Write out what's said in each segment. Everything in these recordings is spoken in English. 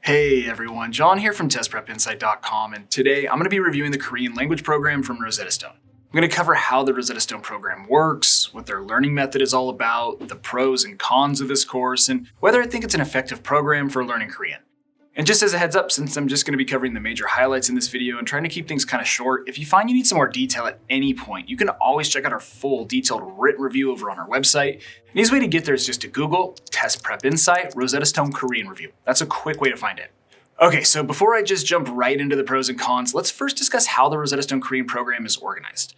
Hey everyone, John here from testprepinsight.com, and today I'm going to be reviewing the Korean language program from Rosetta Stone. I'm going to cover how the Rosetta Stone program works, what their learning method is all about, the pros and cons of this course, and whether I think it's an effective program for learning Korean. And just as a heads up, since I'm just going to be covering the major highlights in this video and trying to keep things kind of short, if you find you need some more detail at any point, you can always check out our full detailed written review over on our website. An easy way to get there is just to Google Test Prep Insight Rosetta Stone Korean Review. That's a quick way to find it. Okay, so before I just jump right into the pros and cons, let's first discuss how the Rosetta Stone Korean program is organized.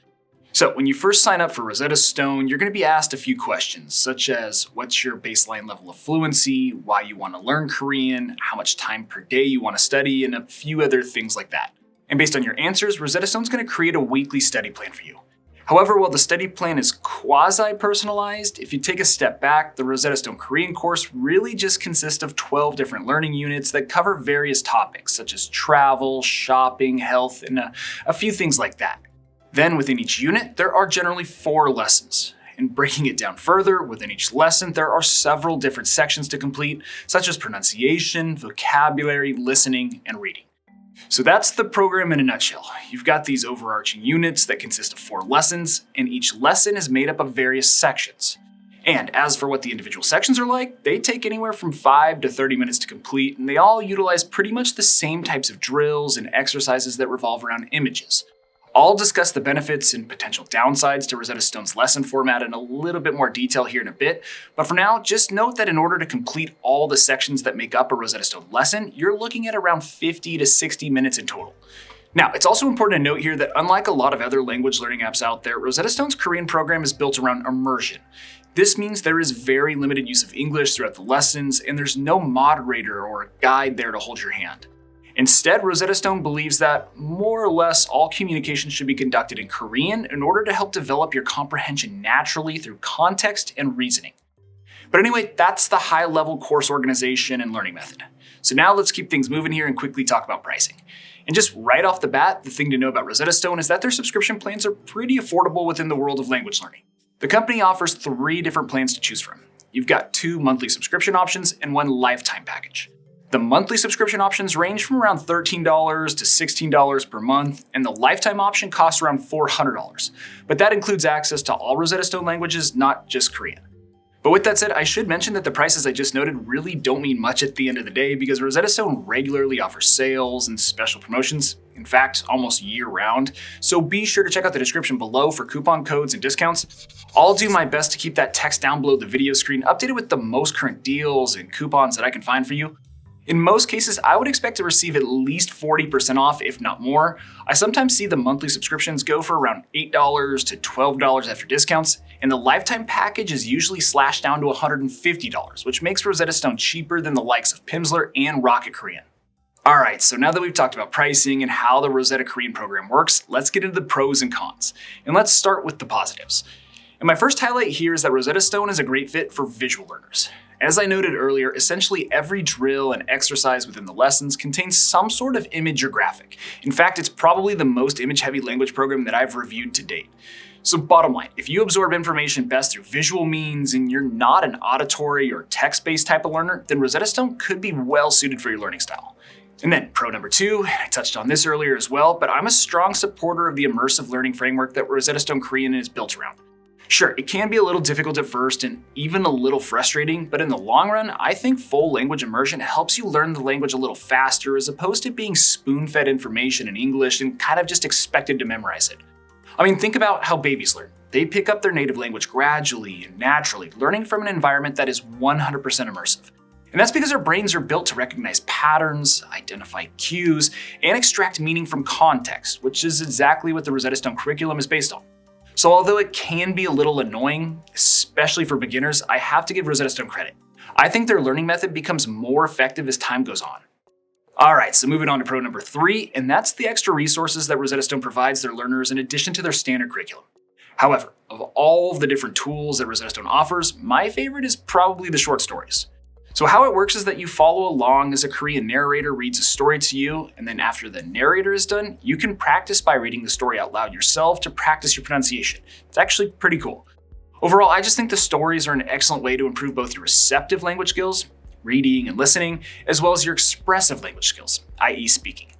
So when you first sign up for Rosetta Stone, you're going to be asked a few questions, such as what's your baseline level of fluency, why you want to learn Korean, how much time per day you want to study, and a few other things like that. And based on your answers, Rosetta Stone's going to create a weekly study plan for you. However, while the study plan is quasi-personalized, if you take a step back, the Rosetta Stone Korean course really just consists of 12 different learning units that cover various topics, such as travel, shopping, health, and a few things like that. Then within each unit, there are generally 4 lessons. And breaking it down further, within each lesson, there are several different sections to complete, such as pronunciation, vocabulary, listening, and reading. So that's the program in a nutshell. You've got these overarching units that consist of 4 lessons, and each lesson is made up of various sections. And as for what the individual sections are like, they take anywhere from 5 to 30 minutes to complete, and they all utilize pretty much the same types of drills and exercises that revolve around images. I'll discuss the benefits and potential downsides to Rosetta Stone's lesson format in a little bit more detail here in a bit, but for now, just note that in order to complete all the sections that make up a Rosetta Stone lesson, you're looking at around 50 to 60 minutes in total. Now, it's also important to note here that unlike a lot of other language learning apps out there, Rosetta Stone's Korean program is built around immersion. This means there is very limited use of English throughout the lessons, and there's no moderator or guide there to hold your hand. Instead, Rosetta Stone believes that more or less all communication should be conducted in Korean in order to help develop your comprehension naturally through context and reasoning. But anyway, that's the high-level course organization and learning method. So now let's keep things moving here and quickly talk about pricing. And just right off the bat, the thing to know about Rosetta Stone is that their subscription plans are pretty affordable within the world of language learning. The company offers 3 different plans to choose from. You've got 2 monthly subscription options and 1 lifetime package. The monthly subscription options range from around $13 to $16 per month, and the lifetime option costs around $400. But that includes access to all Rosetta Stone languages, not just Korean. But with that said, I should mention that the prices I just noted really don't mean much at the end of the day because Rosetta Stone regularly offers sales and special promotions, in fact, almost year-round. So be sure to check out the description below for coupon codes and discounts. I'll do my best to keep that text down below the video screen updated with the most current deals and coupons that I can find for you. In most cases, I would expect to receive at least 40% off, if not more. I sometimes see the monthly subscriptions go for around $8 to $12 after discounts, and the lifetime package is usually slashed down to $150, which makes Rosetta Stone cheaper than the likes of Pimsleur and Rocket Korean. Alright, so now that we've talked about pricing and how the Rosetta Korean program works, let's get into the pros and cons. And let's start with the positives. And my first highlight here is that Rosetta Stone is a great fit for visual learners. As I noted earlier, essentially every drill and exercise within the lessons contains some sort of image or graphic. In fact, it's probably the most image-heavy language program that I've reviewed to date. So bottom line, if you absorb information best through visual means and you're not an auditory or text-based type of learner, then Rosetta Stone could be well suited for your learning style. And then pro number 2, I touched on this earlier as well, but I'm a strong supporter of the immersive learning framework that Rosetta Stone Korean is built around. Sure, it can be a little difficult at first and even a little frustrating, but in the long run, I think full language immersion helps you learn the language a little faster as opposed to being spoon-fed information in English and kind of just expected to memorize it. I mean, think about how babies learn. They pick up their native language gradually and naturally, learning from an environment that is 100% immersive. And that's because our brains are built to recognize patterns, identify cues, and extract meaning from context, which is exactly what the Rosetta Stone curriculum is based on. So although it can be a little annoying, especially for beginners, I have to give Rosetta Stone credit. I think their learning method becomes more effective as time goes on. Alright, so moving on to pro number 3, and that's the extra resources that Rosetta Stone provides their learners in addition to their standard curriculum. However, of all of the different tools that Rosetta Stone offers, my favorite is probably the short stories. So how it works is that you follow along as a Korean narrator reads a story to you, and then after the narrator is done, you can practice by reading the story out loud yourself to practice your pronunciation. It's actually pretty cool. Overall, I just think the stories are an excellent way to improve both your receptive language skills reading and listening, as well as your expressive language skills, i.e. speaking.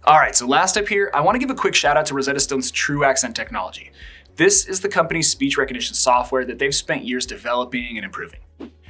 All right, so last up here, I want to give a quick shout out to Rosetta Stone's True Accent technology. This is the company's speech recognition software that they've spent years developing and improving.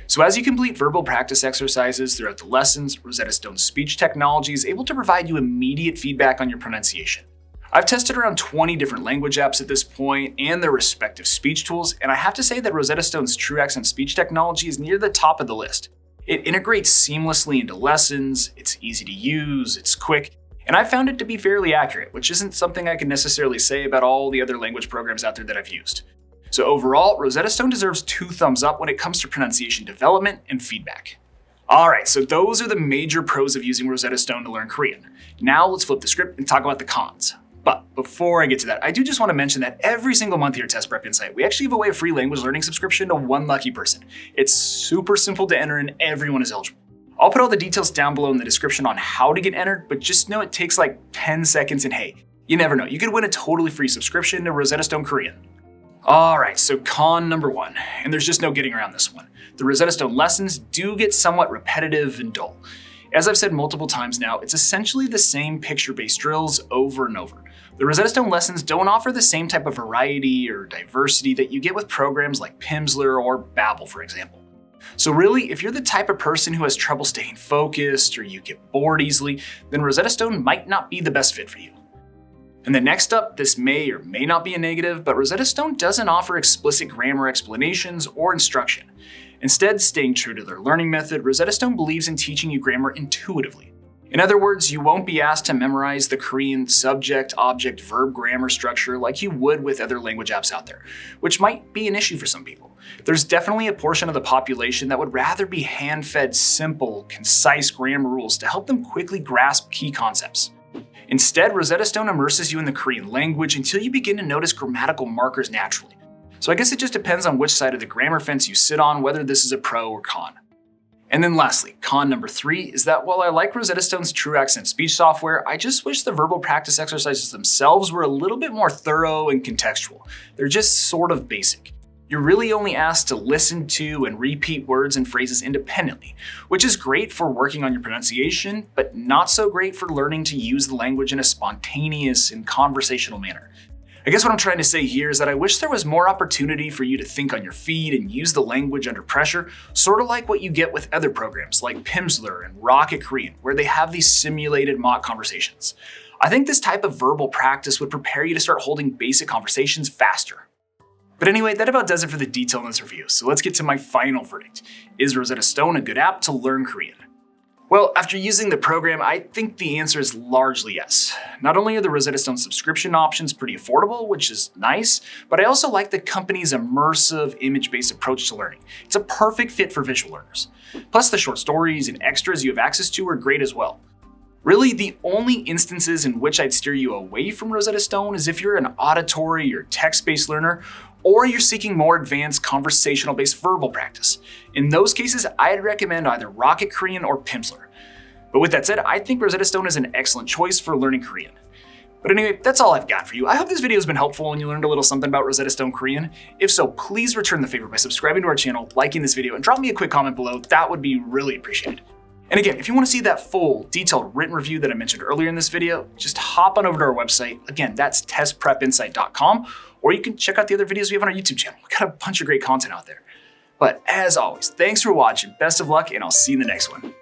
So as you complete verbal practice exercises throughout the lessons, Rosetta Stone's speech technology is able to provide you immediate feedback on your pronunciation. I've tested around 20 different language apps at this point and their respective speech tools, and I have to say that Rosetta Stone's True Accent speech technology is near the top of the list. It integrates seamlessly into lessons, it's easy to use, it's quick, and I found it to be fairly accurate, which isn't something I can necessarily say about all the other language programs out there that I've used. So overall, Rosetta Stone deserves 2 thumbs up when it comes to pronunciation development and feedback. Alright, so those are the major pros of using Rosetta Stone to learn Korean. Now let's flip the script and talk about the cons. But before I get to that, I do just want to mention that every single month here at Test Prep Insight, we actually give away a free language learning subscription to one lucky person. It's super simple to enter and everyone is eligible. I'll put all the details down below in the description on how to get entered, but just know it takes like 10 seconds and hey, you never know, you could win a totally free subscription to Rosetta Stone Korean. Alright, so con number 1, and there's just no getting around this one. The Rosetta Stone lessons do get somewhat repetitive and dull. As I've said multiple times now, it's essentially the same picture-based drills over and over. The Rosetta Stone lessons don't offer the same type of variety or diversity that you get with programs like Pimsleur or Babbel, for example. So really, if you're the type of person who has trouble staying focused or you get bored easily, then Rosetta Stone might not be the best fit for you. And then next up, this may or may not be a negative, but Rosetta Stone doesn't offer explicit grammar explanations or instruction. Instead, staying true to their learning method, Rosetta Stone believes in teaching you grammar intuitively. In other words, you won't be asked to memorize the Korean subject, object, verb grammar structure like you would with other language apps out there, which might be an issue for some people. There's definitely a portion of the population that would rather be hand-fed simple, concise grammar rules to help them quickly grasp key concepts. Instead, Rosetta Stone immerses you in the Korean language until you begin to notice grammatical markers naturally. So I guess it just depends on which side of the grammar fence you sit on, whether this is a pro or con. And then lastly, con number 3 is that while I like Rosetta Stone's True Accent speech software, I just wish the verbal practice exercises themselves were a little bit more thorough and contextual. They're just sort of basic. You're really only asked to listen to and repeat words and phrases independently, which is great for working on your pronunciation, but not so great for learning to use the language in a spontaneous and conversational manner. I guess what I'm trying to say here is that I wish there was more opportunity for you to think on your feet and use the language under pressure, sort of like what you get with other programs like Pimsleur and Rocket Korean, where they have these simulated mock conversations. I think this type of verbal practice would prepare you to start holding basic conversations faster. But anyway, that about does it for the detail in this review, so let's get to my final verdict. Is Rosetta Stone a good app to learn Korean? Well, after using the program, I think the answer is largely yes. Not only are the Rosetta Stone subscription options pretty affordable, which is nice, but I also like the company's immersive, image-based approach to learning. It's a perfect fit for visual learners. Plus, the short stories and extras you have access to are great as well. Really, the only instances in which I'd steer you away from Rosetta Stone is if you're an auditory or text-based learner, or you're seeking more advanced conversational-based verbal practice. In those cases, I'd recommend either Rocket Korean or Pimsleur. But with that said, I think Rosetta Stone is an excellent choice for learning Korean. But anyway, that's all I've got for you. I hope this video has been helpful and you learned a little something about Rosetta Stone Korean. If so, please return the favor by subscribing to our channel, liking this video, and drop me a quick comment below. That would be really appreciated. And again, if you want to see that full, detailed written review that I mentioned earlier in this video, just hop on over to our website. Again, that's testprepinsight.com, or you can check out the other videos we have on our YouTube channel. We've got a bunch of great content out there. But as always, thanks for watching, best of luck, and I'll see you in the next one.